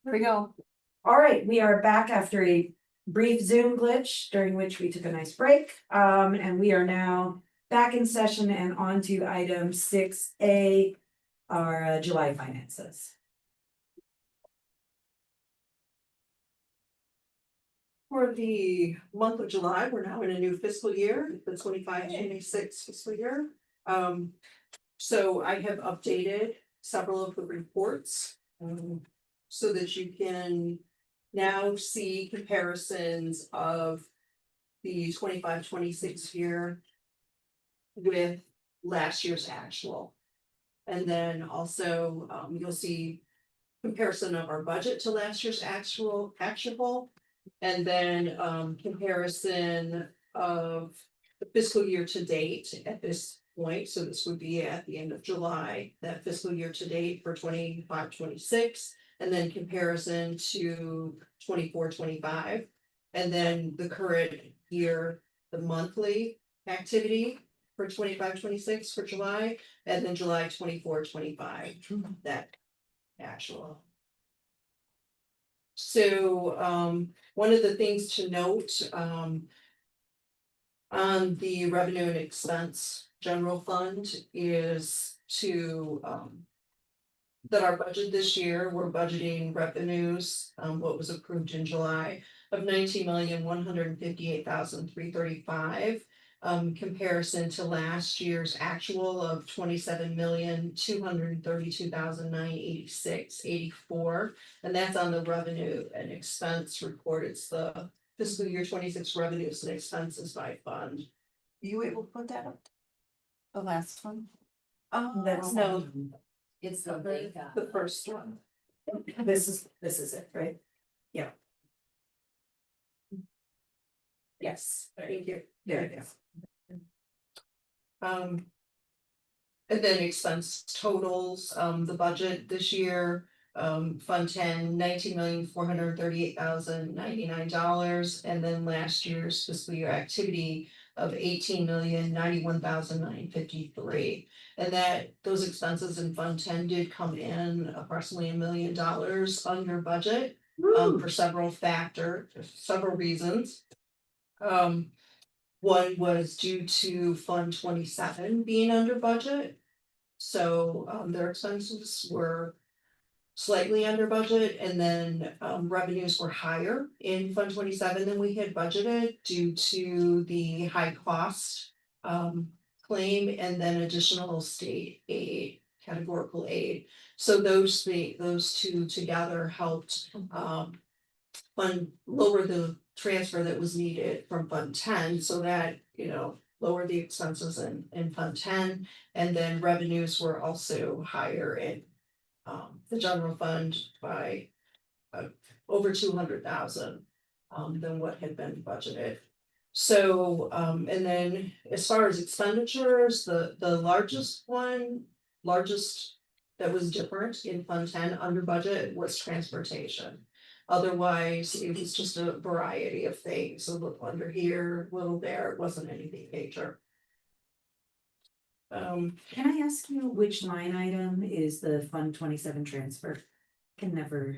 There we go. All right, we are back after a brief Zoom glitch during which we took a nice break. And we are now back in session and on to item 6A, our July finances. For the month of July, we're now in a new fiscal year, the 25-26 fiscal year. So I have updated several of the reports. So that you can now see comparisons of the 25-26 year with last year's actual. And then also, you'll see comparison of our budget to last year's actual. And then comparison of the fiscal year to date at this point. So this would be at the end of July, that fiscal year to date for 25-26, and then comparison to 24-25. And then the current year, the monthly activity for 25-26 for July, and then July 24-25, that actual. So one of the things to note on the revenue and expense general fund is to that our budget this year, we're budgeting revenues, what was approved in July of 19,158,335. Comparison to last year's actual of 27,232,986.84, and that's on the revenue and expense report. It's the fiscal year 26 revenues and expenses by fund. Are you able to put that up? The last one? That's No, It's the first one. This is it, right? Yeah. Yes, Thank you. there it is. And then expense totals, the budget this year, Fund 10, $19,438,099, and then last year's fiscal year activity of $18,091,953. And that those expenses in Fund 10 did come in approximately $1 million under budget, for several reasons. One was due to Fund 27 being under budget. So their expenses were slightly under budget, and then revenues were higher in Fund 27 than we had budgeted due to the high cost claim and then additional state aid, categorical aid. So those two together helped lower the transfer that was needed from Fund 10, so that, lower the expenses in Fund 10, and then revenues were also higher in the general fund by over 200,000 than what had been budgeted. So and then as far as expenditures, the largest that was different in Fund 10 under budget was transportation. Otherwise, it was just a variety of things, a little under here, a little there, it wasn't anything major. Can I ask you which line item is the Fund 27 transfer? Can never.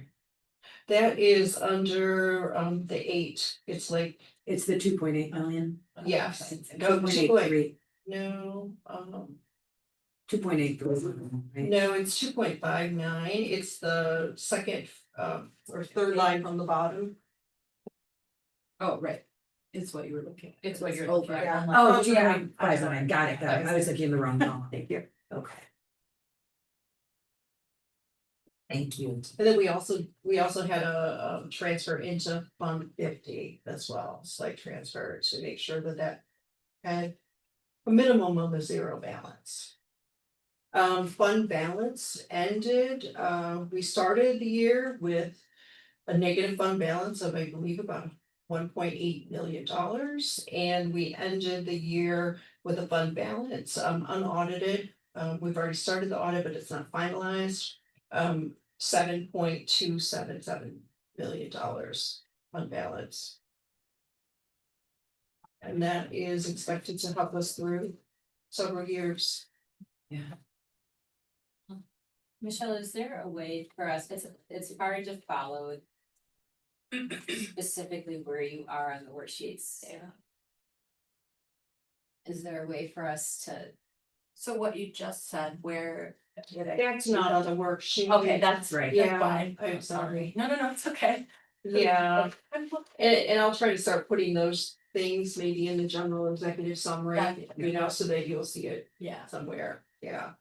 That is under the 8, it's like, It's the 2.8 million. yes, No, 2.83. no, 2.83. Right? no, it's 2.59, it's the second or third line from the bottom. Oh, right. It's what you were looking at. It's what you're Oh, looking at. Oh, yeah, got it. I was looking in the wrong column. Thank you. Okay. Thank you. And then we also had a transfer into Fund 50 as well, slight transfer to make sure that had a minimum of a zero balance. Fund balance ended, we started the year with a negative fund balance of, I believe, about $1.8 million, and we ended the year with a fund balance unaudited. We've already started the audit, but it's not finalized. $7.277 million fund balance. And that is expected to help us through several years. Yeah. Michelle, is there a way for us, it's hard to follow specifically where you are on the worksheets. Is there a way for us to, So what you just said, where? That's not on the worksheet. Okay, that's right, that's Yeah, fine. I'm sorry. No, it's okay. Yeah, and I'll try to start putting those things maybe in the general executive summary, so that you'll see it Yeah. somewhere, yeah.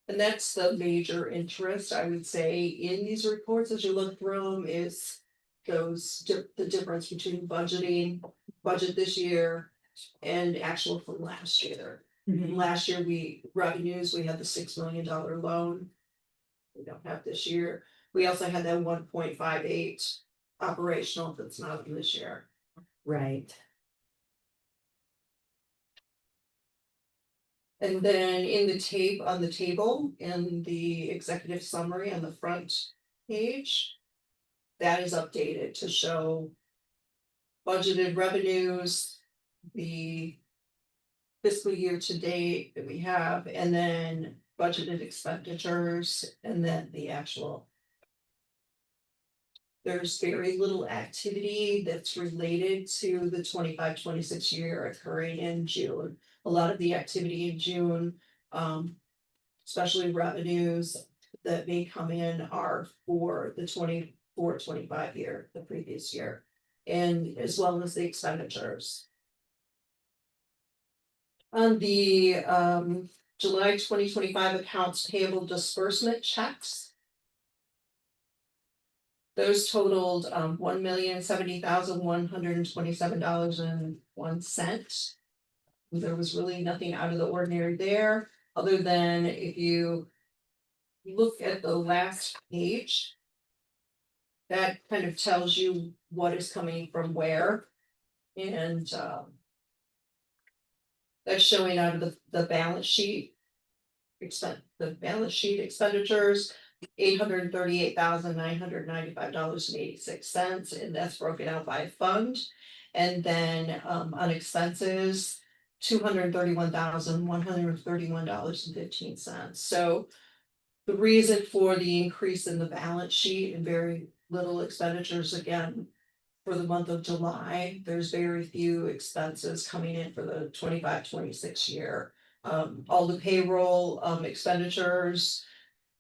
And that's the major interest, I would say, in these reports as you look through them is the difference between budget this year and actual from last year. Last year, we had the $6 million loan. We don't have this year. We also had that 1.58 operational that's not in this year. Right. And then in the table, in the executive summary on the front page. That is updated to show budgeted revenues, the fiscal year to date that we have, and then budgeted expenditures, and then the actual. There's very little activity that's related to the 25-26 year occurring in June. A lot of the activity in June, especially revenues that may come in are for the 24-25 year, the previous year. And as well as the expenditures. On the July 2025 accounts payable disbursement checks. Those totaled $1,070,127.01. There was really nothing out of the ordinary there, other than if you look at the last page. That kind of tells you what is coming from where. And that's showing out of the balance sheet. The balance sheet expenditures, $838,995.86, and that's broken out by fund. And then on expenses, $231,131.15. So the reason for the increase in the balance sheet and very little expenditures again. For the month of July, there's very few expenses coming in for the 25-26 year. All the payroll expenditures.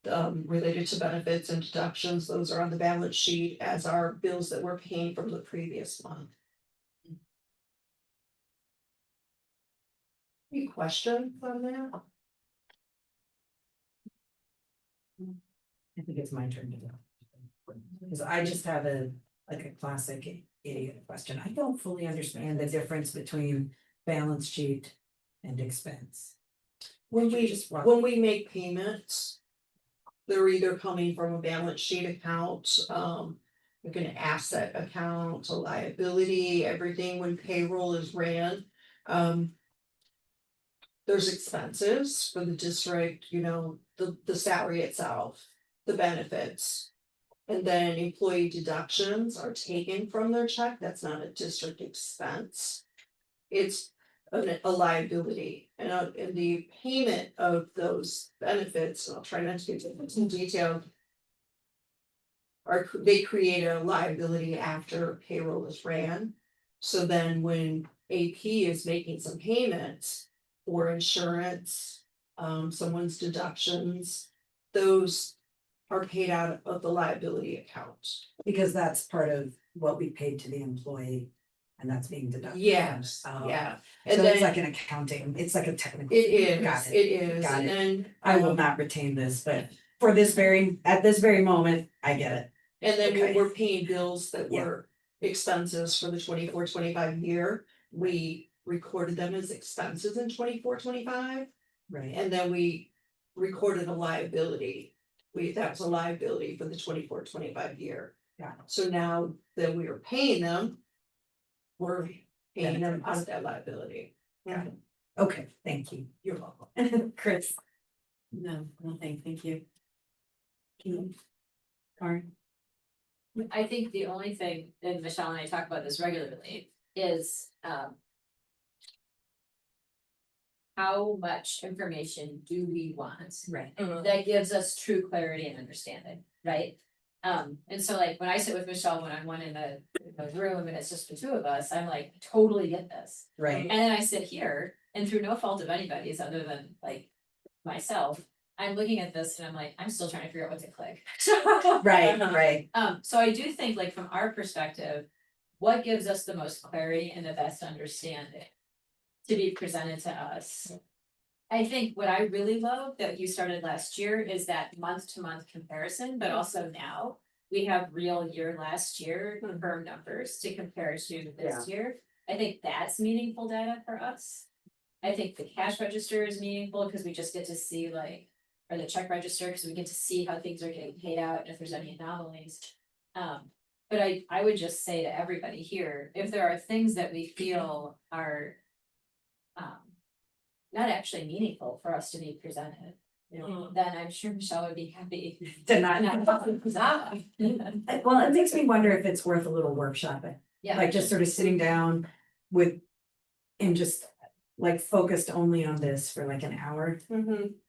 Related to benefits and deductions, those are on the balance sheet as are bills that we're paying from the previous month. Any questions on that? I think it's my turn to go. Because I just have a classic idiot question. I don't fully understand the difference between balance sheet and expense. When we make payments. They're either coming from a balance sheet account, like an asset account, a liability, everything when payroll is ran. There's expenses for the district, the salary itself, the benefits. And then employee deductions are taken from their check, that's not a district expense. It's a liability, and the payment of those benefits, I'll try not to get into detail. They create a liability after payroll is ran. So then when AP is making some payments for insurance, someone's deductions, those are paid out of the liability account. Because that's part of what we paid to the employee. And that's being deducted. Yes, Oh. yeah. So And it's then like an accounting, it's like a technical. it is, Got it is, Got and it. then. I will not retain this, but at this very moment, I get it. And then when Okay. we're paying bills that Yeah. were expenses for the 24-25 year, we recorded them as expenses in 24-25, Right. and then we recorded a liability. That was a liability for the 24-25 year. Yeah. So now that we are paying them, we're paying them out of that liability. Yeah. Okay, thank you. You're welcome. Chris. No, nothing, thank you. Karen. I think the only thing, and Michelle and I talk about this regularly, is how much information do we want? Right. That gives us true clarity and understanding, right? And so like when I sit with Michelle one-on-one in a room and it's just the two of us, I'm like, totally get this. Right. And then I sit here and through no fault of anybody's other than like myself, I'm looking at this and I'm like, I'm still trying to figure out what to click. Right, right. So I do think like from our perspective, what gives us the most clarity and the best understanding to be presented to us? I think what I really love that you started last year is that month to month comparison, but also now we have real year last year firm numbers to compare to this year. I think that's meaningful data for us. I think the cash register is meaningful because we just get to see like, or the check register, because we get to see how things are getting paid out and if there's any anomalies. But I would just say to everybody here, if there are things that we feel are not actually meaningful for us to be presented, then I'm sure Michelle would be happy To not. Well, it makes me wonder if it's worth a little workshopping, Yeah. like just sort of sitting down with. And just like focused only on this for like an hour,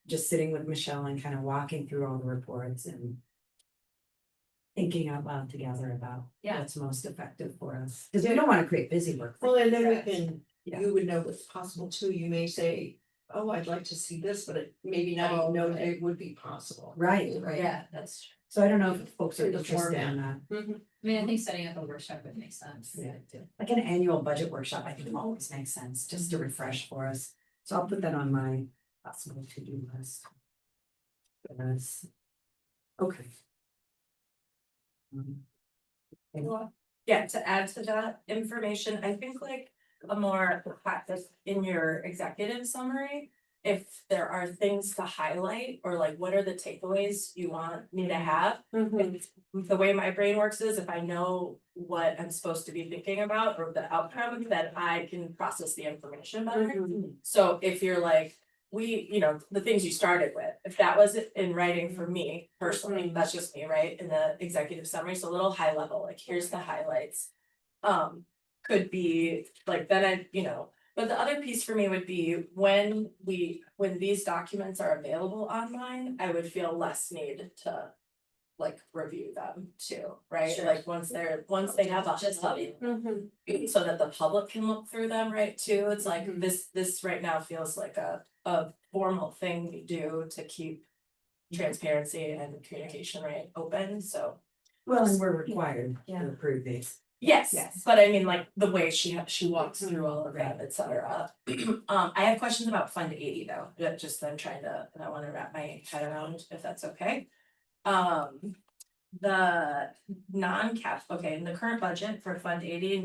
just sitting with Michelle and kind of walking through all the reports and. Thinking out loud together about what's most effective for us, because we don't want to create busy work. Well, and then we can, Yeah. you would know what's possible too, you may say, oh, I'd like to see this, but it maybe not even know that it would be possible. Right, Yeah, that's true. so I don't know if folks are Through the interested in that. Mhm. I mean, I think setting up a workshop would make sense. Yeah, like an annual budget workshop, I think always makes sense, just to refresh for us, so I'll put that on my possible to-do list. Yes. Okay. Yeah, to add to that information, I think like a more practice in your executive summary. If there are things to highlight or like what are the takeaways you want me to have? The way my brain works is if I know what I'm supposed to be thinking about or the outcome, then I can process the information better. So if you're like, the things you started with, if that was in writing for me personally, that's just me, right? In the executive summary, so a little high level, like here's the highlights. Could be like, then but the other piece for me would be when these documents are available online, I would feel less need to like review them too, right? Sure. Like once they have a Just love it. so that the public can look through them, right, too, it's like this right now feels like a formal thing we do to keep transparency and communication rate open, so. Well, and we're required Yeah. to approve these. Yes, Yes. but I mean, like, the way she walks through all of that, et cetera. I have questions about Fund 80 though, just I'm trying to, and I wanna wrap my head around if that's okay. The in the current budget for Fund 80,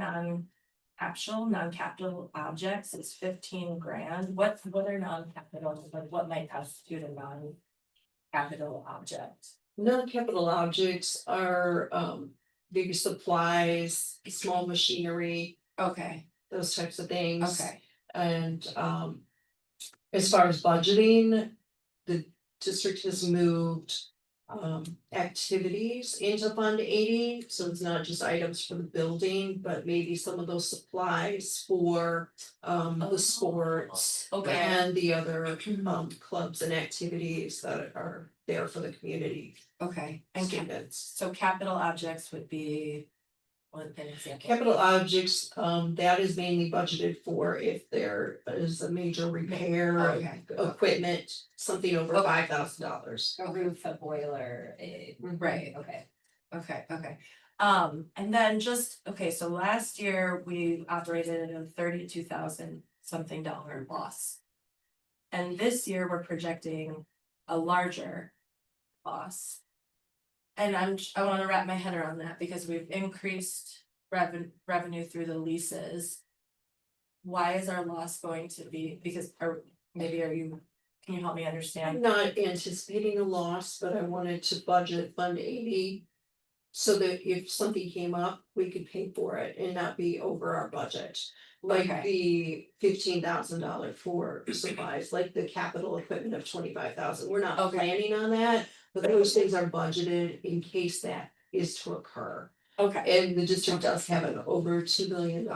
non-capital objects is 15 grand. What are non-capital, like what might constitute a non-capital object? Non-capital objects are maybe supplies, small machinery, Okay, those types of things. okay, And as far as budgeting, the district has moved activities into Fund 80, so it's not just items for the building, but maybe some of those supplies for the sports. Okay. And the other clubs and activities that are there for the community okay. students. So capital objects would be an example. Capital objects, that is mainly budgeted for if there is a major repair of Okay. equipment, something over $5,000. A roof, a boiler, Right. okay. Okay. And then so last year we operated at a $32,000 something loss. And this year we're projecting a larger loss. And I wanna wrap my head around that because we've increased revenue through the leases. Why is our loss going to be, can you help me I'm understand? not anticipating a loss, but I wanted to budget Fund 80. So that if something came up, we could pay for it and not be over our budget. Like Okay. the $15,000 for supplies, like the capital equipment of 25,000, we're not Okay. planning on that. But those things are budgeted in case that is to occur. Okay, And the district does have an over $2 million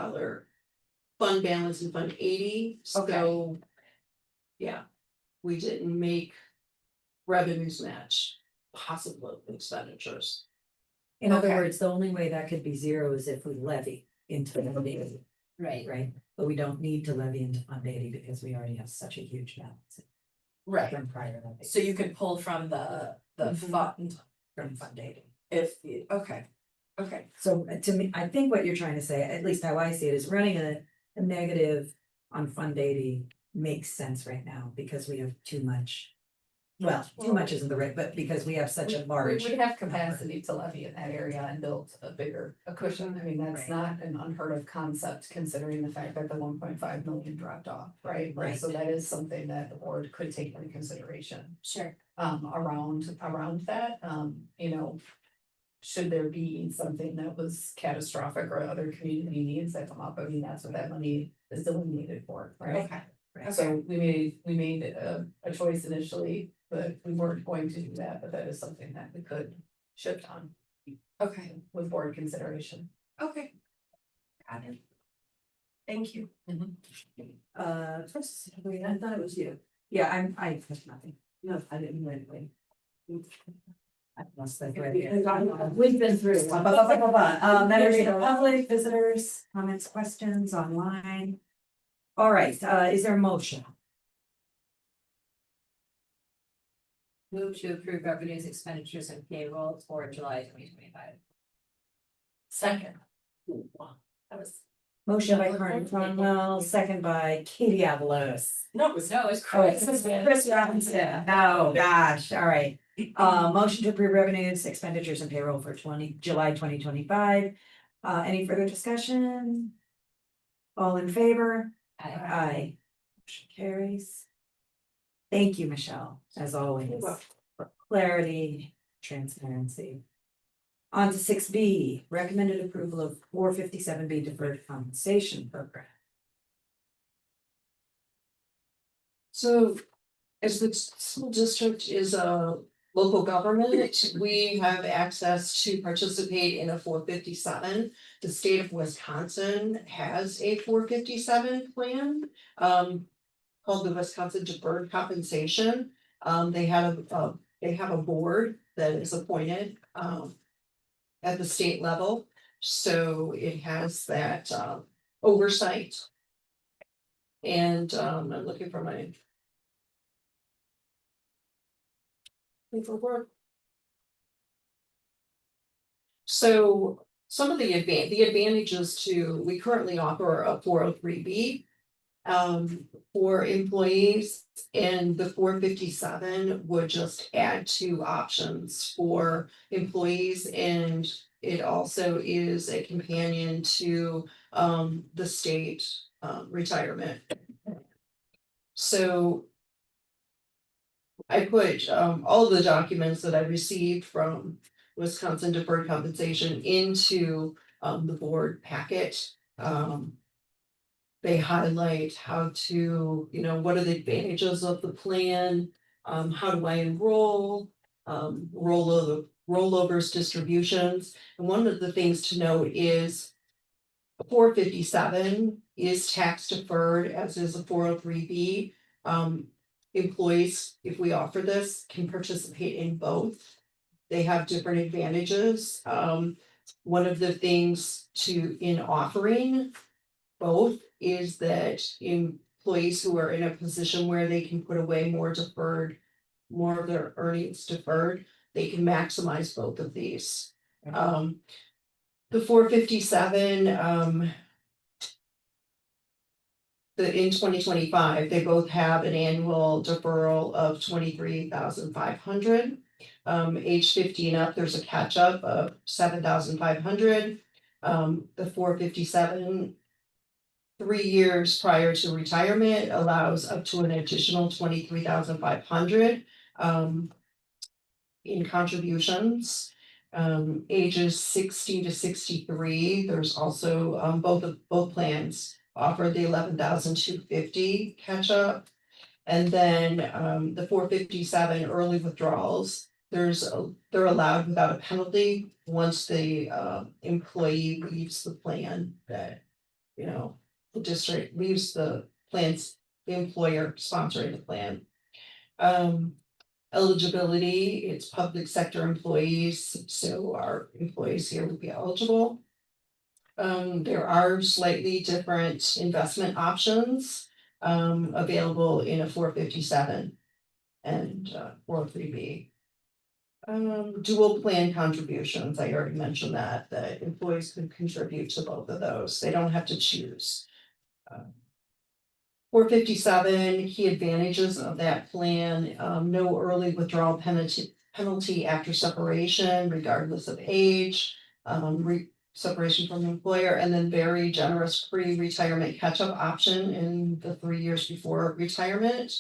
fund balance in Fund 80, so. Yeah, we didn't make revenues match possible expenditures. In other Okay. words, the only way that could be zero is if we levy into fund eighty, Right. right? But we don't need to levy into fund eighty because we already have such a huge balance Right, from prior levy. so you could pull from the Mhm. fund From fund eighty. if, okay, okay. So to me, I think what you're trying to say, at least how I see it, is running a negative on fund eighty makes sense right now because we have too much. Well, too much isn't the right, but because we have such a large. We would have capacity to levy in that area and build a bigger, a cushion, I mean, that's Right. not an unheard of concept considering the fact that the 1.5 million dropped off, right? Like, Right. so that is something that the board could take into consideration. Sure. Around that, you know. Should there be something that was catastrophic or other community needs that come up, I mean, that's what that money is delineated for, right? Okay. So we made a choice initially, but we weren't going to do that, but that is something that we could shift on Okay, with board consideration. okay. Got it. Thank you. Chris, I thought it was you. Yeah, I have nothing. No, I didn't do anything. I must have read it. We've been through. Members of the public, visitors, comments, questions online. All right, is there a motion? Move to approve revenues, expenditures and payroll for July 2025. Second. That was, Motion by Carmen Conwell, second by Katie Avalos. no, it was. No, it's Oh, it's Chris Robinson. Oh, gosh, all right. Motion to approve revenues, expenditures and payroll for July 2025. Any further discussion? All in favor? Aye. Motion carries. Thank you, Michelle, as always, for clarity, transparency. On to 6B, recommended approval of 457B deferred compensation program. So, as the school district is a local government, we have access to participate in a 457. The state of Wisconsin has a 457 plan, called the Wisconsin Deferred Compensation. They have a board that is appointed, at the state level, so it has that, oversight. And, I'm looking for my paperwork. So some of the advantages to, we currently offer a 403B. For employees, and the 457 would just add two options for employees, and it also is a companion to the state retirement. So I put all the documents that I received from Wisconsin Deferred Compensation into the board packet. They highlight how to, what are the advantages of the plan? How do I enroll? Rollovers, distributions, and one of the things to note is 457 is tax deferred, as is a 403B. Employees, if we offer this, can participate in both. They have different advantages. One of the things in offering both is that employees who are in a position where they can put away more of their earnings deferred, they can maximize both of these. The 457, in 2025, they both have an annual deferral of 23,500. Age 50 and up, there's a catch up of 7,500. The 457, 3 years prior to retirement allows up to an additional 23,500 in contributions. Ages 60 to 63, there's also both plans offer the 11,250 catch up. And then the 457 early withdrawals, they're allowed without a penalty once the employee leaves the plan, that the district leaves the plans the employer sponsoring the plan. Eligibility, it's public sector employees, so our employees here would be eligible. There are slightly different investment options available in a 457 and 403B. Dual plan contributions, I already mentioned that employees could contribute to both of those, they don't have to choose. 457, key advantages of that plan, no early withdrawal penalty after separation, regardless of age. Separation from the employer, and then very generous pre-retirement catch-up option in the 3 years before retirement.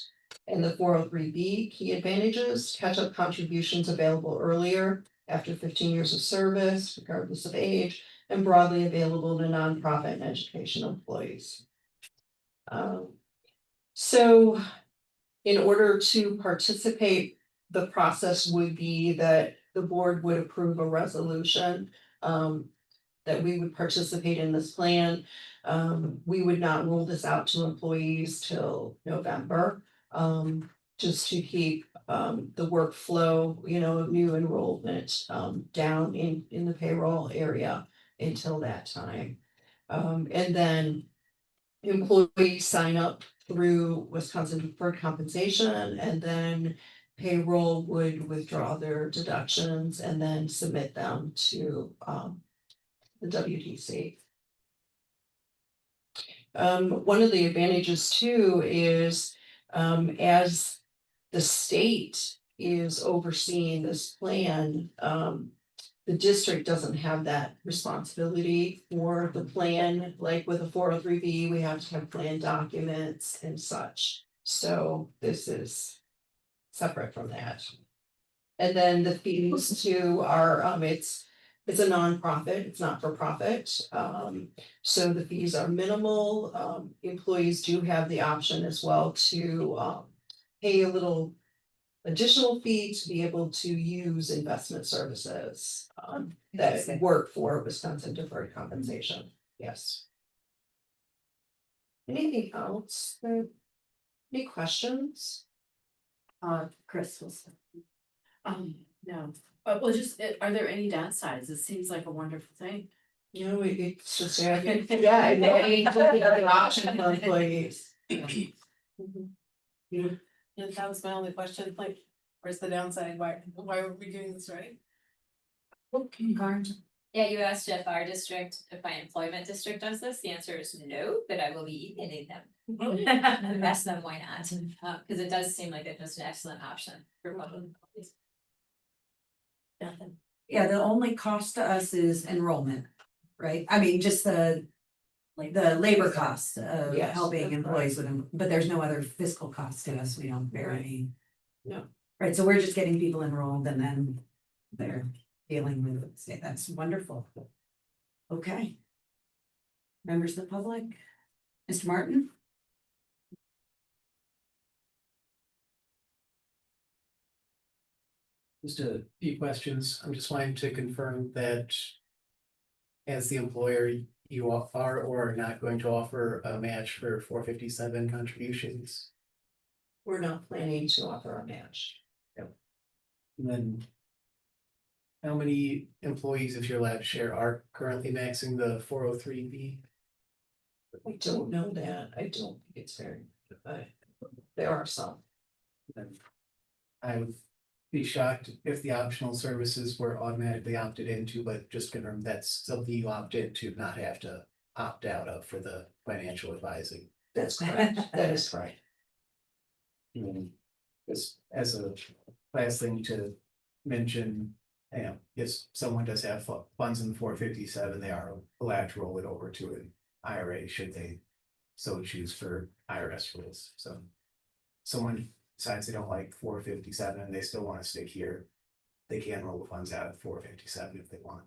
And the 403B key advantages, catch-up contributions available earlier after 15 years of service, regardless of age, and broadly available to nonprofit and educational employees. So in order to participate, the process would be that the board would approve a resolution that we would participate in this plan. We would not roll this out to employees till November, just to keep the workflow, of new enrollment down in the payroll area until that time. And then employees sign up through Wisconsin Deferred Compensation, and then payroll would withdraw their deductions and then submit them to the WDC. One of the advantages too is, as the state is overseeing this plan, the district doesn't have that responsibility for the plan, like with a 403B, we have to have plan documents and such. So this is separate from that. And then the fees too are, it's a nonprofit, it's not for profit. So the fees are minimal. Employees do have the option as well to pay a little additional fee to be able to use investment services that work for Wisconsin Deferred Compensation. Yes. Anything else? Any questions? Chris was. No, well, just, are there any downsides? It seems like a wonderful thing. It's just, yeah, it's the option for employees. Yeah, that was my only question, like, where's the downside? Why are we doing this, right? Yeah, you asked if our district, if my employment district does this, the answer is no, but I will be emailing them. Ask them why not, because it does seem like it's just an excellent option for public employees. Nothing. Yeah, the only cost to us is enrollment, right? I mean, just the labor cost of Yes, helping that's employees with them, but there's no other fiscal cost to us, we don't bear any. No. Right, so we're just getting people enrolled and then they're dealing with it, that's wonderful. Okay. Members of the public, Mr. Martin? Just a few questions. I'm just wanting to confirm that as the employer, you are or are not going to offer a match for 457 contributions. We're not planning to offer a match. And then how many employees, if you're allowed to share, are currently maxing the 403B? I don't know that. I don't think it's very, but there are some. Then I would be shocked if the optional services were automatically opted into, but just confirm that's something you opt into, not have to opt out of for the financial advising. That's correct. That is correct. Just as a last thing to mention, if someone does have funds in the 457, they are allowed to roll it over to an IRA should they so choose for IRS rules. So someone decides they don't like 457 and they still want to stick here, they can roll the funds out of 457 if they want.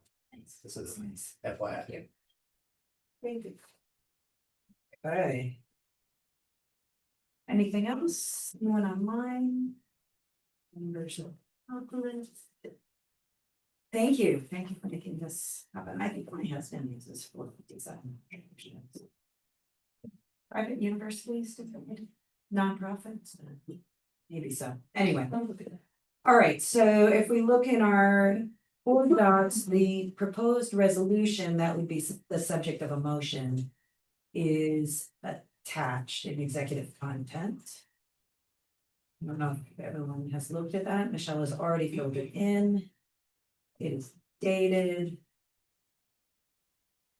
This is FYI. Thank you. Okay. Anything else? Anyone online? Members of public? Thank you for making this happen. I think my husband uses 457. Private universities differently. nonprofits? Maybe so. Anyway. All right, so if we look in our board docs, the proposed resolution that would be the subject of a motion is attached in executive content. I don't know if everyone has looked at that. Michelle has already filled it in. It is dated.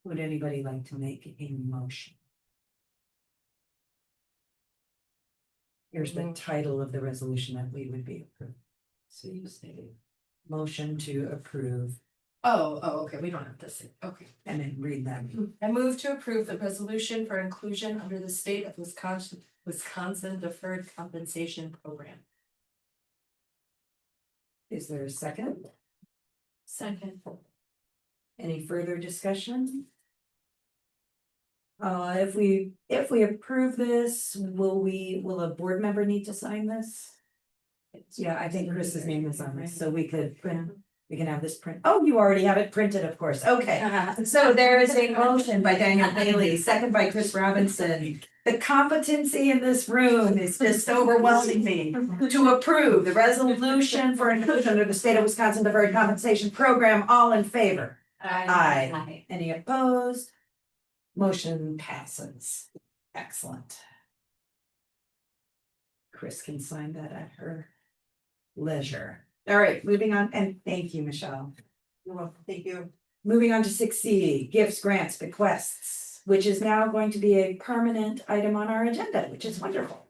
Would anybody like to make a motion? Here's the title of the resolution that we would be approving. So you stated. Motion to approve Oh, okay, we don't have to say, okay. and then read that. I move to approve the resolution for inclusion under the state of Wisconsin Deferred Compensation Program. Is there a second? Second. Any further discussion? If we approve this, will a board member need to sign this? Yeah, I think Chris's name is on this, so we could print, we can have this print. Oh, you already have it printed, of course. Okay. So there is a motion by Daniel Bailey, second by Chris Robinson. The competency in this room is just overwhelming me to approve the resolution for inclusion under the state of Wisconsin Deferred Compensation Program. All in favor? Aye. Any opposed? Motion passes. Excellent. Chris can sign that at her leisure. All right, moving on, and thank you, Michelle. You're welcome. Thank you. Moving on to 6C, gifts, grants, bequests, which is now going to be a permanent item on our agenda, which is wonderful.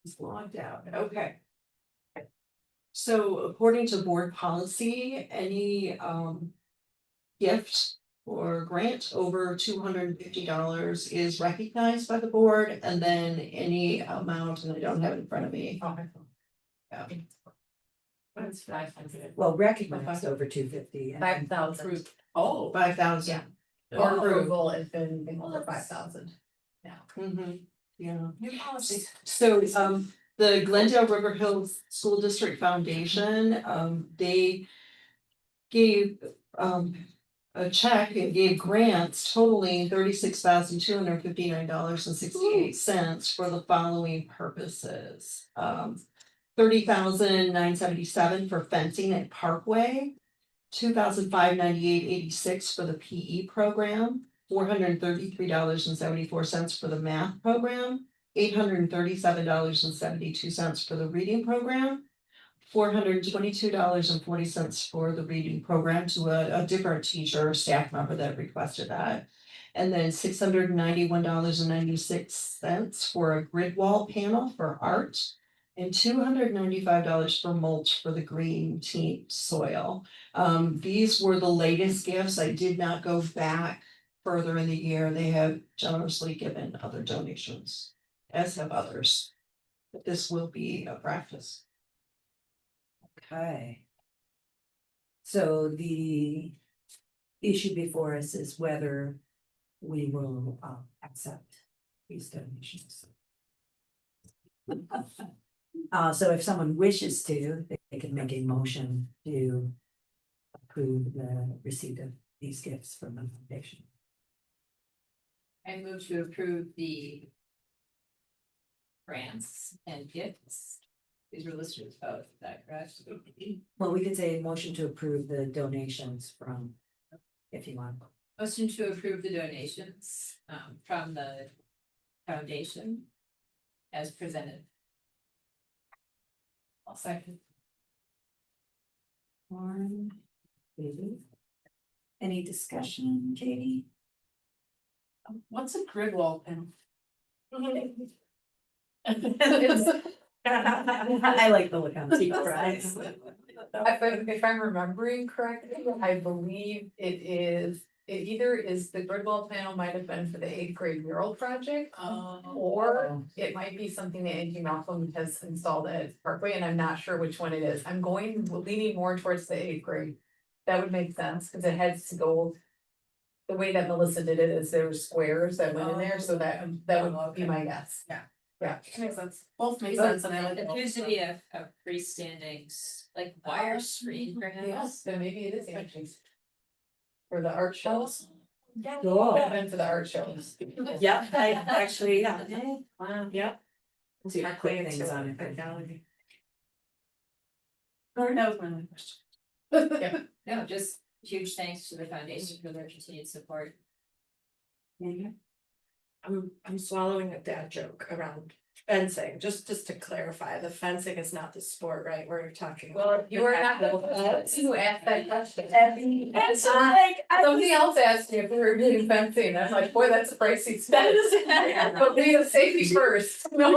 It's logged out, okay. So according to board policy, any gift or grant over $250 is recognized by the board, and then any amount, and I don't have it in front of me. Yeah. That's 500. Well, recognized over 250. 5,000. Oh. 5,000. Or approval if anything over 5,000. Yeah. New policy. So, the Glendale-River Hills School District Foundation, they gave, a check and gave grants totaling $36,259.68 for the following purposes. 30,977 for fencing at Parkway, 2,598.86 for the PE program, $433.74 for the math program, $837.72 for the reading program, $422.40 for the reading program to a different teacher or staff member that requested that. And then $691.96 for a grid wall panel for art, and $295 for mulch for the green team soil. These were the latest gifts. I did not go back further in the year. They have generously given other donations, as have others. But this will be a practice. Okay. So the issue before us is whether we will accept these donations. So if someone wishes to, they can make a motion to approve the receipt of these gifts from the foundation. I move to approve the grants and gifts. These were listed as both, is that correct? Well, we could say a motion to approve the donations from, if you want. Motion to approve the donations from the foundation as presented. I'll second. One, Katie. Any discussion, Katie? What's a grid wall panel? I like the look on people's eyes. If I'm remembering correctly, I believe it either is the grid wall panel might have been for the 8th grade mural project. Or it might be something that Angie Malcolm has installed at Parkway, and I'm not sure which one it is. I'm leaning more towards the 8th grade. That would make sense, because it has to go. The way that Melissa did it is there were squares that went in there, so that would be my guess. Yeah. Yeah. Makes sense. Both make sense, and I like It appears to be a freestanding, like wire screen Yes, perhaps. then maybe it is actually. for the art shows. Yeah. Cool. I've been for the art shows. Yeah, I actually, yeah. Wow. Yeah. Two Park quick way things to on it. the gallery. That was my only question. No, just huge thanks to the foundation for their continued support. I'm swallowing a dad joke around fencing, just to clarify, the fencing is not the sport, right, we're talking. Well, you are not the person who asked that question. It's like, Somebody else asked me if we were doing fencing, I'm like, boy, that's a pricey spend. But we have safety first. No.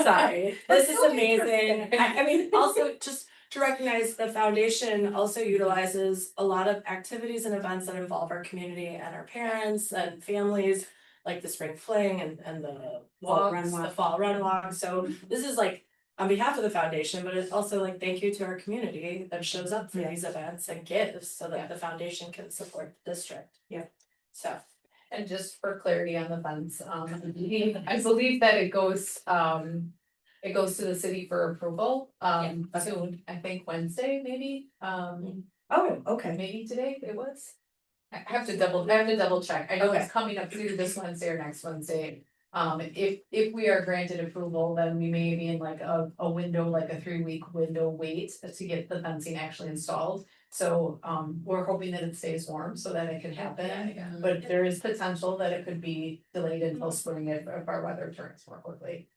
sorry, this is amazing. I mean, also just to recognize the foundation also utilizes a lot of activities and events that involve our community and our parents and families. Like the spring fling and the Fall walks, run the walk. fall run walk, so this is like on behalf of the foundation, but it's also like thank you to our community that shows up for these events and gives so that the foundation can support the district. Yeah. So. And just for clarity on the funds, I believe that it goes to the city for approval, soon, I think Wednesday, maybe, Oh, okay. maybe today it was. I have to double check, I know it's coming up through this Wednesday or next Wednesday. If we are granted approval, then we may be in like a window, like a 3-week window wait to get the fencing actually installed. So, we're hoping that it stays warm so that it can happen, but there is potential that it could be delayed until spring if our weather turns more quickly.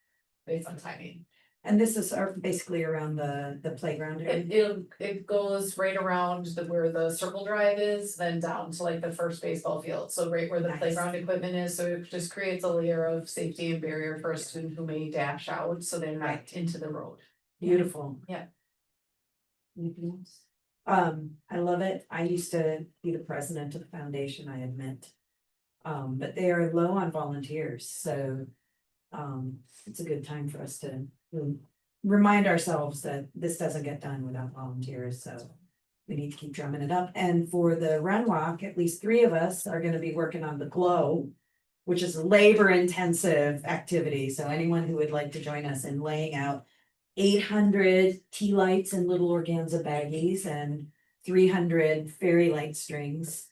Based on timing. And this is basically around the playground area. It goes right around where the circle drive is, then down to like the first baseball field, so right where the Nice. playground equipment is, so it just creates a layer of safety and barrier for a student who may dash out, so they're not Right. into the road. Beautiful. Yeah. Anything else? I love it. I used to be the president of the foundation, I admit. But they are low on volunteers, so it's a good time for us to remind ourselves that this doesn't get done without volunteers, so we need to keep drumming it up. And for the run walk, at least 3 of us are gonna be working on the glow, which is a labor-intensive activity, so anyone who would like to join us in laying out 800 tea lights in little organza baggies and 300 fairy light strings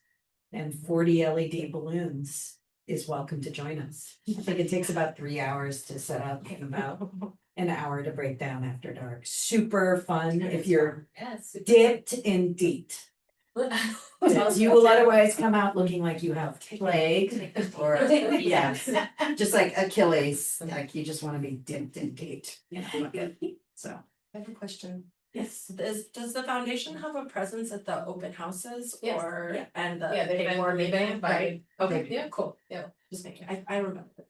and 40 LED balloons is welcome to join us. I think it takes about 3 hours to set up and about an hour to break down after dark. Super fun if you're Yes. dipped in DEET. You will otherwise come out looking like you have plague or, yes, just like Achilles, like you just wanna be dipped in DEET, you know, so. I have a question. Yes. Does the foundation have a presence at the open houses Yes. or, Yeah. and the? Yeah, they've been meeting, invited. Okay, Yeah, cool, yeah. just making, I remember.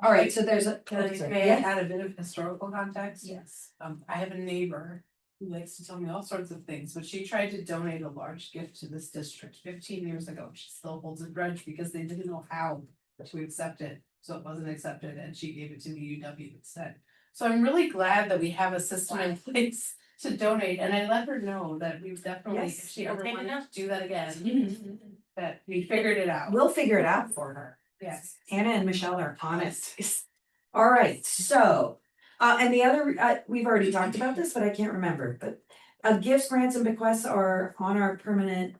All right, so there's a. May I add a bit of historical context? Yes. I have a neighbor who likes to tell me all sorts of things, but she tried to donate a large gift to this district 15 years ago. She still holds a grudge because they didn't know how to accept it, so it wasn't accepted, and she gave it to the UW instead. So I'm really glad that we have a system in place to donate, and I let her know that we've definitely, if she ever Okay, wanted enough. to do that again, that we figured it out. We'll figure it out for her. Yes. Hannah and Michelle are honest. All right, so, and the other, we've already talked about this, but I can't remember, but gifts, grants and bequests are on our permanent,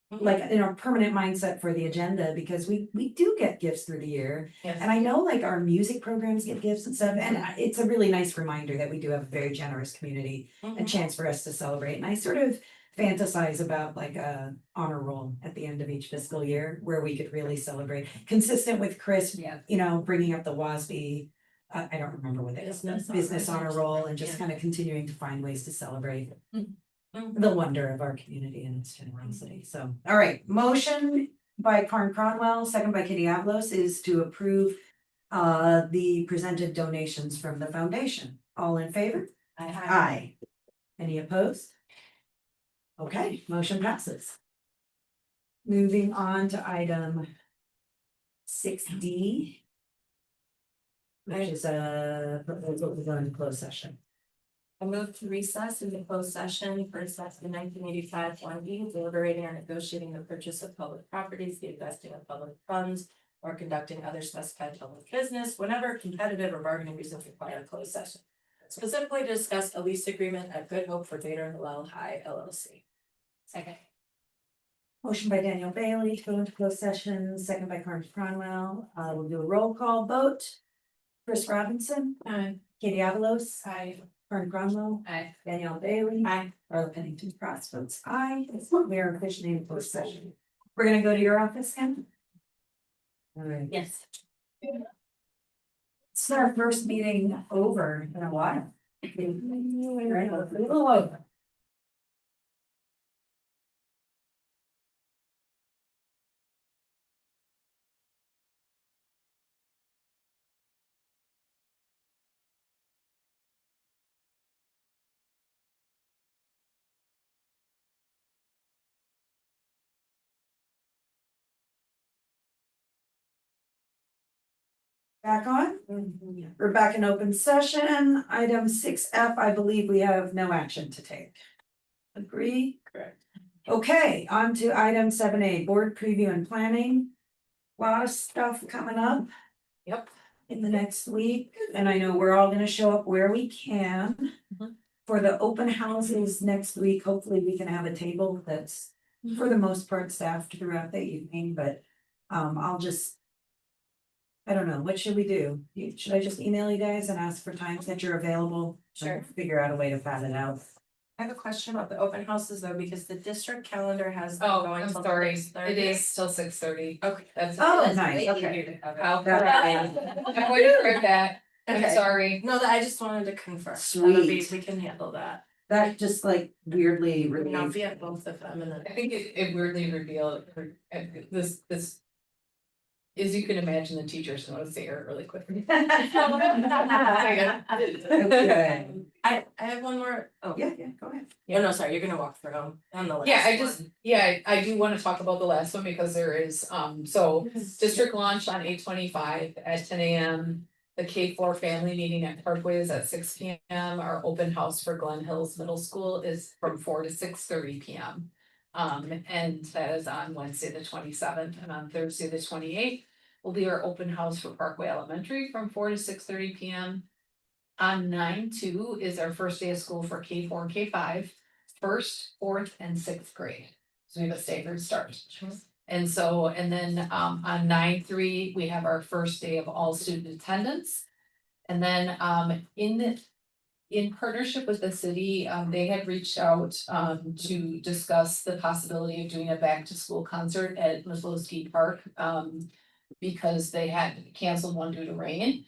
like in our permanent mindset for the agenda, because we do get gifts through the year. Yes. And I know like our music programs get gifts and stuff, and it's a really nice reminder that we do have a very generous community, a chance for us to celebrate, and I sort of fantasize about like a honor roll at the end of each fiscal year where we could really celebrate, consistent with Chris, Yeah. you know, bringing up the WASB. I don't remember what it is, business honor roll, and just kind of continuing to find ways to celebrate the wonder of our community and its generosity. So, all right, motion by Karen Cronwell, second by Kitty Avlos, is to approve the presented donations from the foundation. All in favor? Aye. Any opposed? Okay, motion passes. Moving on to item 6D. Which is a proposal to go into closed session. I move to recess into closed session for section 1985 1B, deliberating or negotiating the purchase of public properties, the investing of public funds, or conducting other specified public business whenever competitive or bargaining reasons require a closed session. Specifically to discuss a lease agreement at Good Hope for Vader and Hillel High LLC. Second. Motion by Daniel Bailey to go into closed session, second by Carmen Cronwell. We'll do a roll call vote. Chris Robinson. Aye. Katie Avalos. Aye. Carmen Cronwell. Aye. Danielle Bailey. Aye. Carla Pennington Cross votes aye. We are officially in closed session. We're gonna go to your office, Ken? All right. Yes. It's our first meeting over in a while. Right, a little over. Back on? We're back in open session. Item 6F, I believe we have no action to take. Agree? Correct. Okay, on to item 7A, board preview and planning. Lot of stuff coming up Yep. in the next week, and I know we're all gonna show up where we can. Mhm. For the open houses next week, hopefully we can have a table that's for the most part staffed throughout the evening, but I'll just. I don't know, what should we do? Should I just email you guys and ask for times that you're available? Sure. Figure out a way to fat it out. I have a question about the open houses though, because the district calendar has them Oh, going I'm till sorry, 6:30. it is still 6:30. Okay. That's. Oh, That's nice, way okay. easier to cover. I'm That- going to correct that, I'm Okay. sorry. No, that I just wanted to confirm. That'll be- Sweet. We can handle that. That just like weirdly We're not relieved. be at both of them and then. I think it weirdly revealed, this. As you can imagine, the teachers know to say it really quickly. Okay. I have one more, oh. Yeah, go ahead. Oh, no, sorry, you're gonna walk through them on the last Yeah, one. I do wanna talk about the last one because there is, so district launch on 8/25 at 10 AM. The K4 family meeting at Parkway is at 6 PM. Our open house for Glen Hills Middle School is from 4 to 6:30 PM. And that is on Wednesday, the 27th, and on Thursday, the 28th. Will be our open house for Parkway Elementary from 4 to 6:30 PM. On 9/2 is our first day of school for K4 and K5, first, fourth, and sixth grade. So we have a staggered start. And so, and then on 9/3, we have our first day of all student attendance. And then in partnership with the city, they had reached out to discuss the possibility of doing a back to school concert at Mislowski Park. Because they had canceled one due to rain.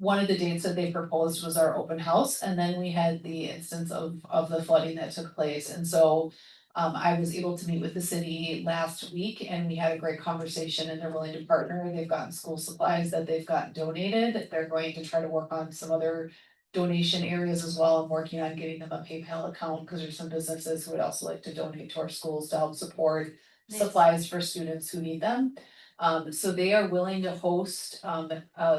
One of the dates that they proposed was our open house, and then we had the instance of the flooding that took place, and so. I was able to meet with the city last week and we had a great conversation and they're willing to partner. They've gotten school supplies that they've gotten donated. They're going to try to work on some other donation areas as well. I'm working on getting them a PayPal account because there's some businesses who would also like to donate to our schools to help support Nice. supplies for students who need them. So they are willing to host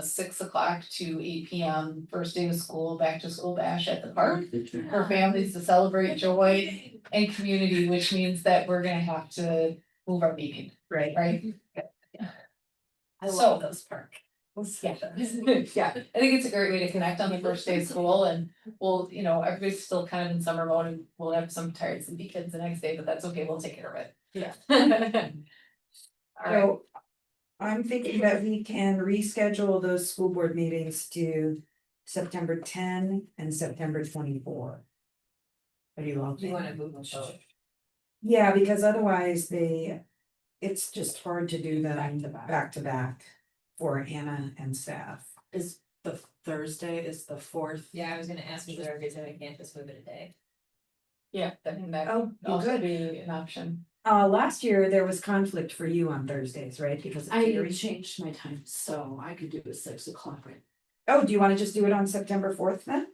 6 o'clock to 8 PM, first day of school, back to school bash at the park. For families to celebrate joy and community, which means that we're gonna have to move our meeting, Right. right? I So- love those park. Yeah, yeah, I think it's a great way to connect on the first day of school and we'll, everybody's still kind of in summer mode and we'll have some tired sleepy kids the next day, but that's okay, we'll take care of it. Yeah. All right, So I'm thinking that we can reschedule those school board meetings to September 10 and September 24. Are you all? You wanna move them both? Yeah, because otherwise it's just hard to do them Back to back. back to back for Anna and staff. Is the Thursday is the 4th? Yeah, I was gonna ask you whether every time I can't just move it a day. yeah, I think that Oh, could also good. be an option. Last year there was conflict for you on Thursdays, right? Because of Jerry. changed my time, so I could do a 6 o'clock. Oh, do you wanna just do it on September 4th then?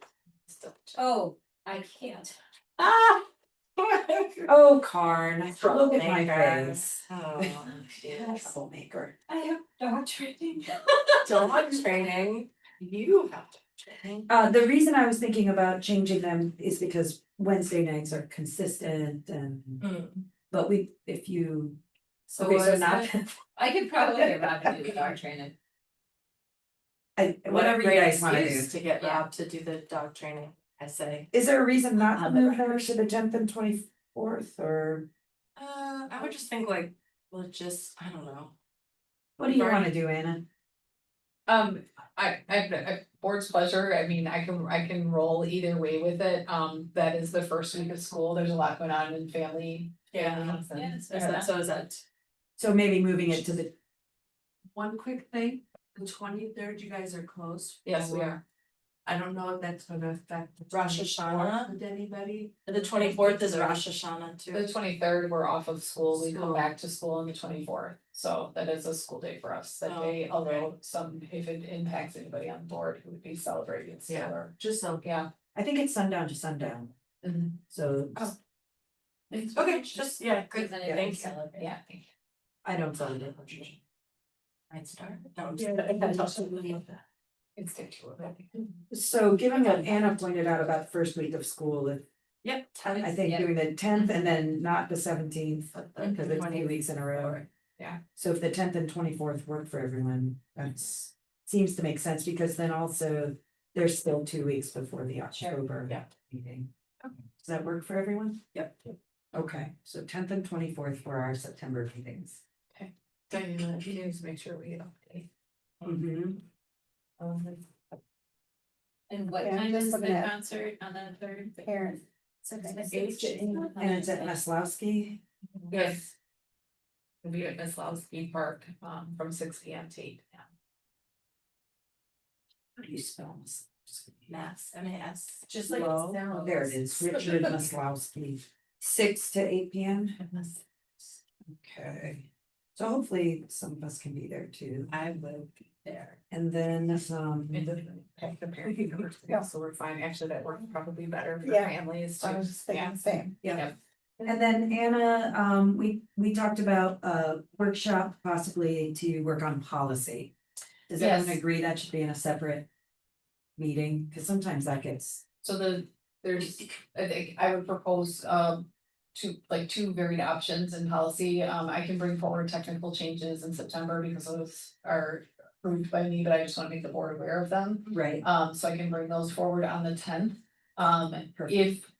Oh, I can't. Ah. Oh, Karn, look at my Troublemaker. face. Oh, yes. Troublemaker. I have dog training. Dog training, you have to train. The reason I was thinking about changing them is because Wednesday nights are consistent and, Mm. but if you. So Okay, what is not. it? I could probably get Rob to do the dog training. Whatever you guys wanna do. Excuse To get Yeah. Rob to do the dog training, I say. Is there a reason not to On the move her to the 10th and 24th or? I would just think like, I don't know. What do you wanna do, Anna? I board's pleasure, I mean, I can roll either way with it, that is the first week of school, there's a lot going on in family. families and- Is that, So maybe moving it to the, One quick thing, the 23rd, you guys are closed. Yes, we for- are. I don't know if that's gonna affect. the Rosh 24th Hashanah? With anybody. the 24th is Rosh Hashanah too. The 23rd, we're off of school, we come School. back to school on the 24th, so that is a school day for us, that Oh, day, although if it impacts anybody on board who would be celebrating still, Yeah. or, Just so. yeah. I think it's sundown to sundown, so Oh. Okay, just, yeah, good, Then yeah, it thank makes you. it- Yeah, thank you. I don't celebrate. I'd start. No, I'm Yeah, just- It's day two already. So given what Anna pointed out about the first week of school, Yep. I think Yeah. doing the 10th and then not the 17th, because it's 2 weeks in a row. Or- yeah. So if the 10th and 24th work for everyone, that's, seems to make sense, because then also there's still 2 weeks before the October yeah. meeting. Does that work for everyone? Yep. Okay, so 10th and 24th for our September meetings. Diana, you need to make sure we get update. And what Yeah, I'm time just is the looking at- concert on the third? Parent. Six to eight. And it's at Maslowski. Yes. We'll be at Mislowski Park, from 6 p.m. to 8 p.m. How do you spell Maslowski? Mass, MAS. Just like. Well, there it is, Richard Maslowski, 6 to 8 p.m. Okay, so hopefully some of us can be there too. I will be there. And then, Yeah, so we're fine, actually, that works probably better for Yeah. families too. I was thinking the same, yeah. Yep. And then Anna, we talked about a workshop possibly to work on policy. Does everyone Yes. agree that should be in a separate meeting? Cause sometimes that gets, So there's, I think I would propose, two varied options in policy, I can bring forward technical changes in September because those are approved by me, but I just wanna make the board aware of them. right, So I can bring those forward on the 10th. Perfect. If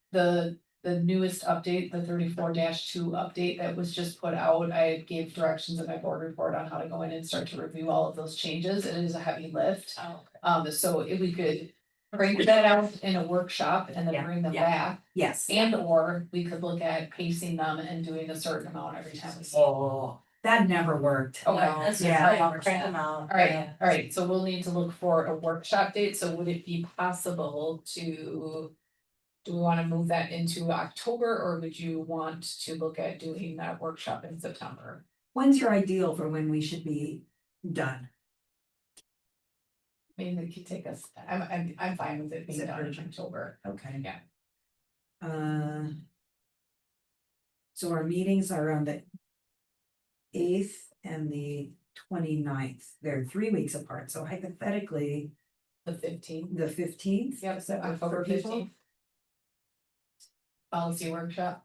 the newest update, the 34-2 update that was just put out, I gave directions in my board report on how to go in and start to review all of those changes. It is a heavy lift. Oh, So if we could bring that out in a workshop and then Yeah, bring them yeah. back. yes. And or we could look at pacing them and doing a certain amount every time. we see. Oh, that never worked. Okay. That's Yeah. right, I'll crank them out. All right, so we'll need to look for a workshop date, so would it be possible to? Do we wanna move that into October, or would you want to look at doing that workshop in September? When's your ideal for when we should be done? Maybe it could take us, I'm fine with it being done in October. Okay. Yeah. So our meetings are on the 8th and the 29th. They're 3 weeks apart, so hypothetically, The 15th. the 15th. Yep, does that work for October people? 15th. Policy workshop.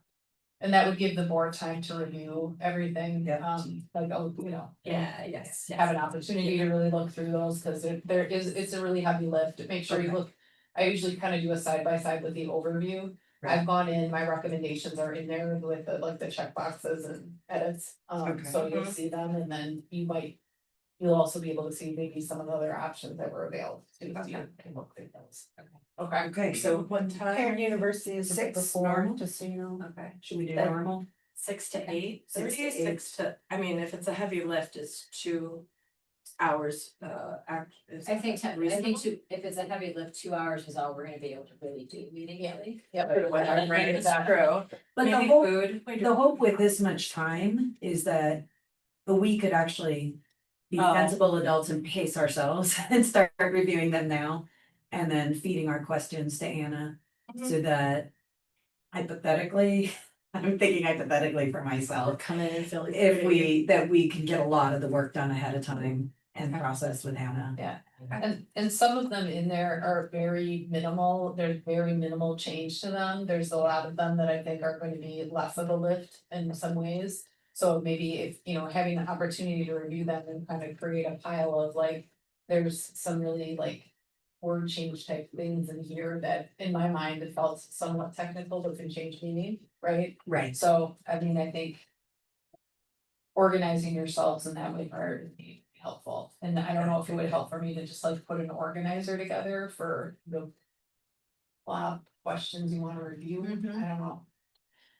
And that would give the board time to review everything, Yeah. like, oh, you know. Yeah, yes. Have an opportunity to really look through those, cause it's a really heavy lift, make sure you Okay. look. I usually kind of do a side by side with the overview. Right. I've gone in, my recommendations are in there with the check boxes and edits, Okay. so you'll see them, and then you'll also be able to see maybe some of the other options that were available too, so you can look through those. Okay. Okay, so What time? Parent University is 6 normal, just so you know. Okay. Should we do That- normal? 6 to 8, 6 to 30, 6 to, I mean, if it's a heavy lift, it's 2 hours, is I think, reasonable? if it's a heavy lift, 2 hours is all we're gonna be able to really do immediately. Yep. Whatever, right, it's Exactly. true. But the Maybe hope, food. the hope with this much time is that we could actually be Oh. sensible adults and pace ourselves and start reviewing them now. And then feeding our questions to Anna, so that hypothetically, I'm thinking hypothetically for myself. Come in and feel. If we can get a lot of the work done ahead of time and process with Hannah. And some of them in there are very minimal, there's very minimal change to them, there's a lot of them that I think are going to be less of a lift in some ways. So maybe if, having the opportunity to review them and kind of create a pile of like, there's some really like. Word change type things in here that in my mind it felt somewhat technical but can change meaning, right? Right. So, I mean, I think organizing yourselves in that way would be helpful. And I don't know if it would help for me to just like put an organizer together for the questions you wanna review, I don't know.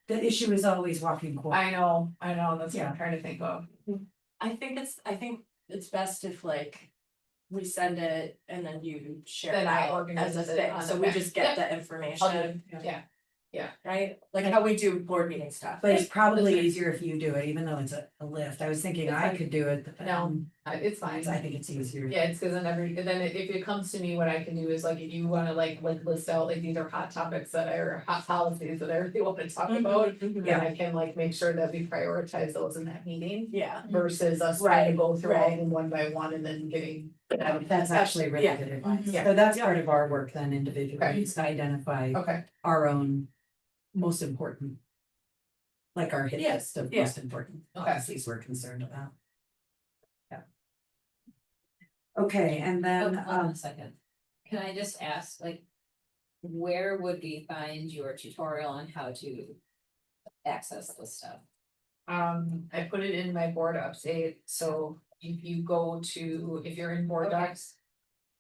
The issue is always walking core. I know, that's what I'm trying to think of. I think it's best if like. We send it and then you share Then it I out organize as a it thing, on so the we back. just get Yep. the information, Yeah, right? Like how we do board meeting stuff. But it's probably That's easier if you do it, even though it's a lift. I was thinking I could do it, but No. It's fine. I think it's easier. Yeah, it's cause then if it comes to me, what I can do is like, if you wanna like list out like these are hot topics that are hot policies that I really wanna talk about. Then I can like make sure that we prioritize those in that meeting Yeah. versus us trying to Right, go through all of right. them one by one and then getting. That's actually really Yeah. good advice. Yeah. So that's part of our work then individually, Okay. is to identify Okay, our own most important. Like our hit Yeah, list of yeah. most important Okay. policies we're concerned about. Yeah. Okay, and then, Hold on a second. Can I just ask, like, where would we find your tutorial on how to access this stuff? I put it in my board update, so if you go to, if you're in board Okay. docs.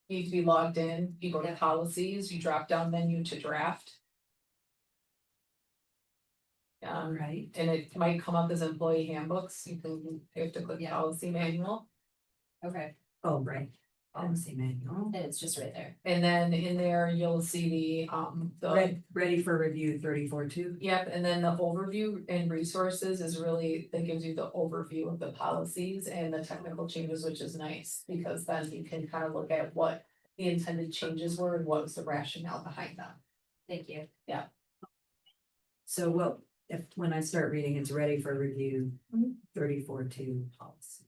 You need to be logged in, you go to Yeah. policies, you drop down menu to draft. right, And it might come up as employee handbooks, you have to click Yeah. policy manual. Okay, oh, right, policy manual. and it's just right there. And then in there, you'll see Ready for review 34-2. Yep, and then the overview and resources is really, that gives you the overview of the policies and the technical changes, which is nice. Because then you can kind of look at what the intended changes were and what was the rationale behind them. Thank you. So what, if, when I start reading, it's ready for review, Mhm. 34-2 policies.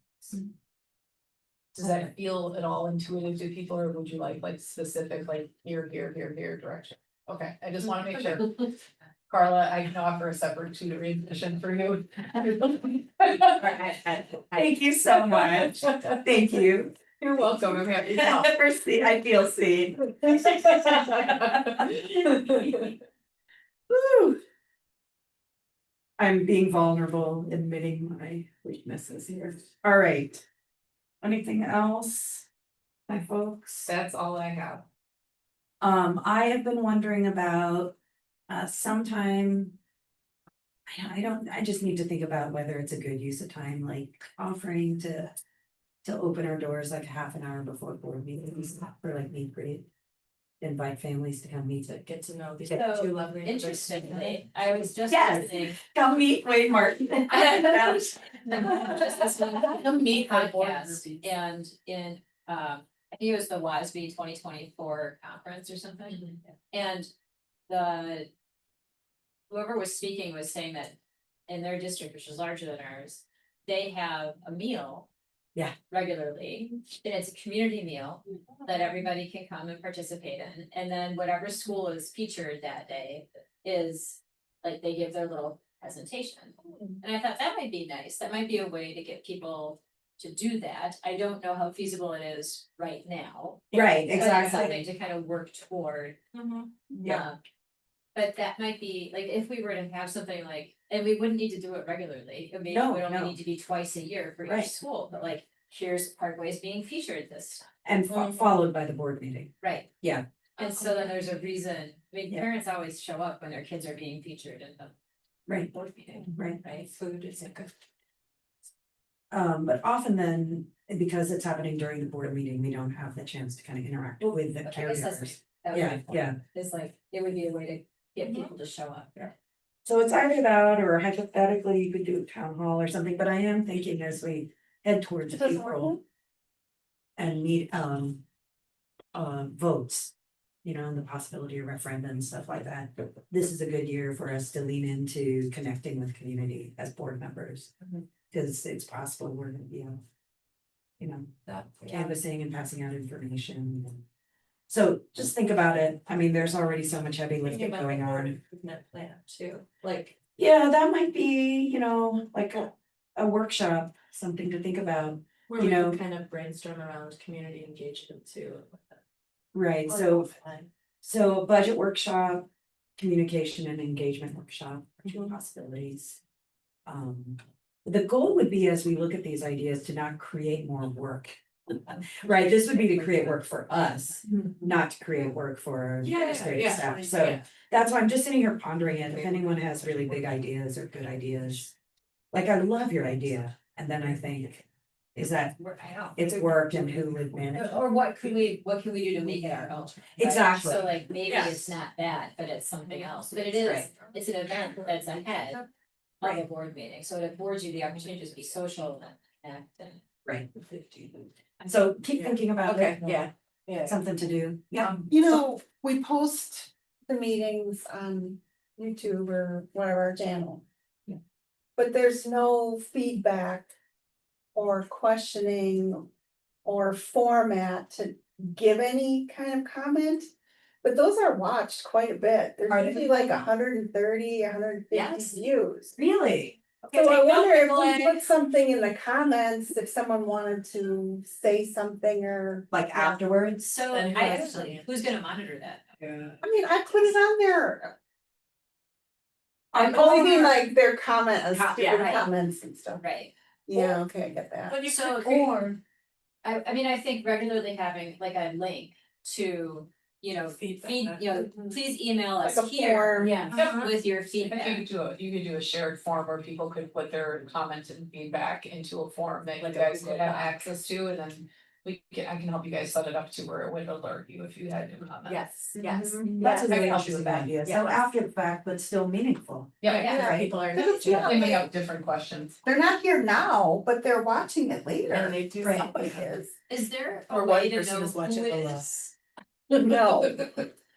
Does that feel at all intuitive to people, or would you like specific, like here direction? Okay, I just wanna make sure. Carla, I can offer a separate tutoring session for you. Thank you so much. Thank you. You're welcome, I'm happy to help. I feel seen. Woo. I'm being vulnerable, admitting my weaknesses here. All right. Anything else, my folks? That's all I have. I have been wondering about, sometime. I just need to think about whether it's a good use of time, like offering to. To open our doors like half an hour before board meetings for like meet greet. Invite families to come meet, to Get to know these Yeah. two lovely. Interestingly, I was just Yes. listening. come meet Wade Martin. Just listening to the Meet the board podcast groupies. and in, I think it was the WASB 2024 conference or something. And the. Whoever was speaking was saying that in their district, which is larger than ours, they have a meal. Yeah. Regularly, and it's a community meal that everybody can come and participate in, and then whatever school is featured that day is. Like they give their little presentation, and I thought that might be nice, that might be a way to get people to do that, I don't know how feasible it is right now. Right, But it's exactly. something to kind of work toward. Yeah. But that might be, like, if we were to have something like, and we wouldn't need to do it regularly, it No, would only no. need to be twice a year for Right. each school, but like, here's Parkways being featured this time, And followed by the board meeting. right? Yeah. And so then there's a reason, I mean, Yeah. parents always show up when their kids are being featured in the Right, board meeting, right. right? Food is a good. But often then, because it's happening during the board meeting, we don't have the chance to kind of interact with the I guess that's caregivers. that was my Yeah, point, yeah. It's like, it would be a way to get people to show up. So it's either that or hypothetically you could do a town hall or something, but I am thinking as we head towards April. And meet, votes. You know, and the possibility of referendum and stuff like that. This is a good year for us to lean into connecting with community as board members. Cause it's possible we're gonna be on. You know, That, canvassing and passing out information. So just think about it. I mean, there's already so much heavy lifting going on. improvement plan too, like. Yeah, that might be, you know, like a workshop, something to think about. Where You we know- can kind of brainstorm around community engagement too. Right, so budget workshop, communication and engagement workshop, are two possibilities. The goal would be, as we look at these ideas, to not create more work. Right, this would be to create work for us, not to create work for our administrative staff, so that's why I'm just sitting here pondering it, if anyone has really big ideas or good ideas. Like, I love your idea, and then I think, is that, it's work and who would manage? Or what can we do to make it our own? right? Exactly. So like, maybe Yes. it's not that, but it's something else, but it is, Right. it's an event that's ahead of a board meeting, so it affords you the opportunity to just be social and act and. Right. So keep thinking about it. Yeah. Something to do, yeah. You know, we post the meetings on YouTube or whatever channel. Yeah. But there's no feedback or questioning or format to give any kind of comment. But those are watched quite a bit. Are There's they? usually like 130, 150 Yes. views. Really? So I take note, wonder if people, we put something in the comments, if someone wanted to say something or. Like afterwards? So Then who I has actually, to- who's gonna monitor that? I mean, I put it on there. I'm Oh, you mean over- like their comment, Yeah, stupid right. comments and stuff. Right, Yeah, okay, I get that. But you so, could create- or, I mean, I think regularly having like a link to, Feedback. please email us Like a here. form. Yeah, with your I think feedback. you could do a shared form where people could put their comments and feedback into a form that you Like a guys Google could have Doc. access to, and then I can help you guys set it up to where it would alert you if you had new comments. Yes, yes. That's a I really can help you interesting with that. idea, so Yeah. after the fact, but still meaningful. Yeah, Yeah. People are. But it's yeah, not they may like- have different questions. They're not here now, but they're watching it later. And they do. Right. Somebody is. Is there a Or way one to person know is watching who it alone. is? No,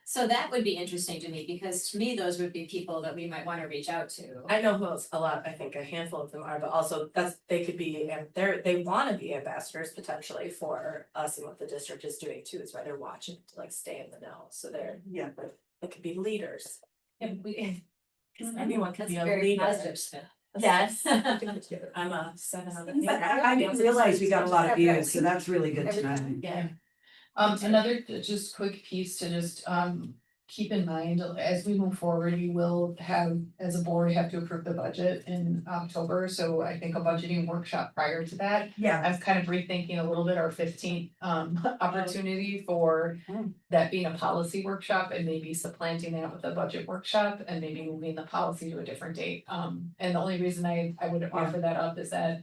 So that would be interesting to me, because to me, those would be people that we might wanna reach out to. I know who else, a lot, I think a handful of them are, but also they could be, and they wanna be ambassadors potentially for us and what the district is doing too, is why they're watching to like stay in the know, so they're, they could be leaders. Yeah, we. Cause anyone could That's be a very leader. positive spin. Yes. I'm a 7 out of 8. I didn't realize we got a lot of views, so that's really good to know. Yeah. Another just quick piece to just keep in mind, as we move forward, we will have, as a board, have to approve the budget in October, so I think a budgeting workshop prior to that. Yeah, I'm kind of rethinking a little bit our 15th opportunity for that being a policy workshop and maybe supplanting that with a budget workshop and maybe moving the policy to a different date. And the only reason I would offer that up is that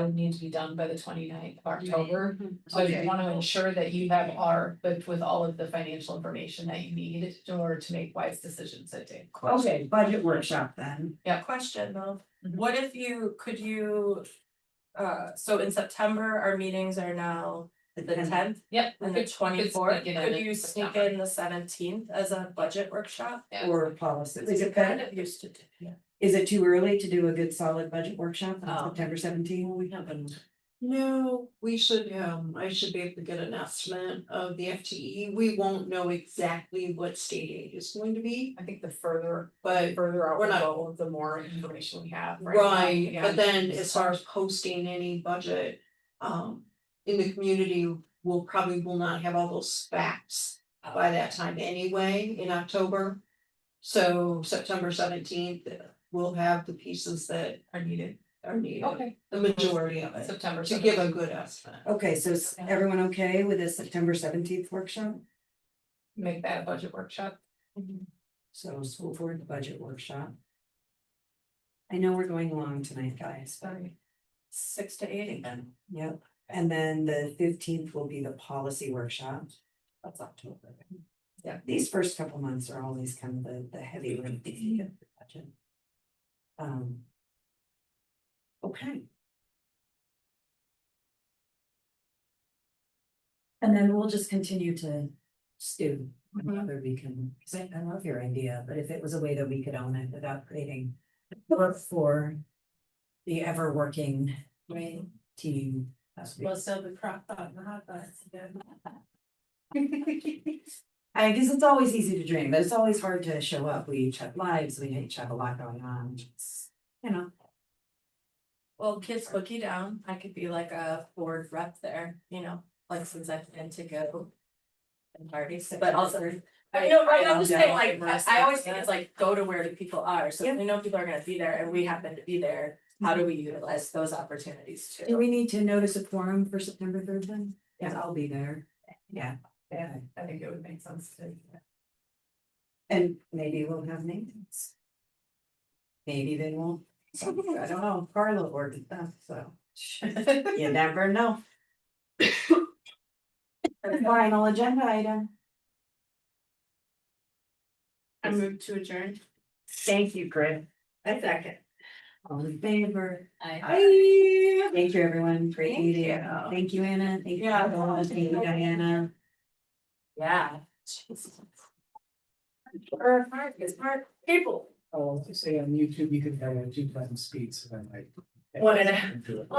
would need to be done by the 29th of October. So I Okay. want to ensure that you have but with all of the financial information that you need in order to make wise decisions that day. okay, budget workshop then. Question though, Mhm. what if could you, so in September, our meetings are now the 10th Yep. and the 24th, sneak it in could in you sneak September. in the 17th as a budget workshop? Yeah. Or policy. Is We it kind better? of used to do, yeah. Is it too early to do a good solid budget workshop on Oh. September 17th? We haven't. No, we should, I should be able to get an estimate of the FTE. We won't know exactly what state aid is going to be, I think the further but. out We're we not- go, the more information we have. now. Right, Yeah. but then as far as posting any budget, in the community, we'll probably will not have all those facts by that time anyway, in October. So September 17th, we'll have the pieces that Are needed. are needed, Okay. the majority of it, September. to give a 17th. good estimate. Okay, so is everyone okay with the September 17th workshop? Make that a budget workshop. So school board budget workshop. I know we're going long tonight, guys. Sorry. 6 to 8 again, Yep, and then the 15th will be the policy workshop. that's October. Yeah, these first couple months are always kind of the heavy lift if you get the budget. Okay. And then we'll just continue to stew whether we can, because I love your idea, but if it was a way that we could own it without creating work for the ever working Right. team. that's Well, so the crock pot and the hot dogs again. I guess it's always easy to dream, but it's always hard to show up. We each have lives, we each have a lot going on. It's, you know, Well, kids cookie down, I could be like a board rep there, like since I've been to go. And parties, but also, I'm just saying, like, I always think it's like, go to where the people are, so if we know people are gonna be there and we happen to be there. how do we utilize those opportunities Do too? we need to notice a forum for September 3rd then? Yeah, I'll be there. Yeah, Yeah, I think it would make sense to. and maybe we'll have names. Maybe they won't. I don't know, Carla ordered that, so. You never know. Final agenda item. I move to adjourn. Thank you, Griff. I second. All in favor? I. Thank you, everyone. Great Thank meeting. you. Thank you, Anna. Thank you, Yeah. Paula. Thank you, Diana. Yeah. Or smart people. Oh, say on YouTube, you can have 2 times speed, so then I. One and a half.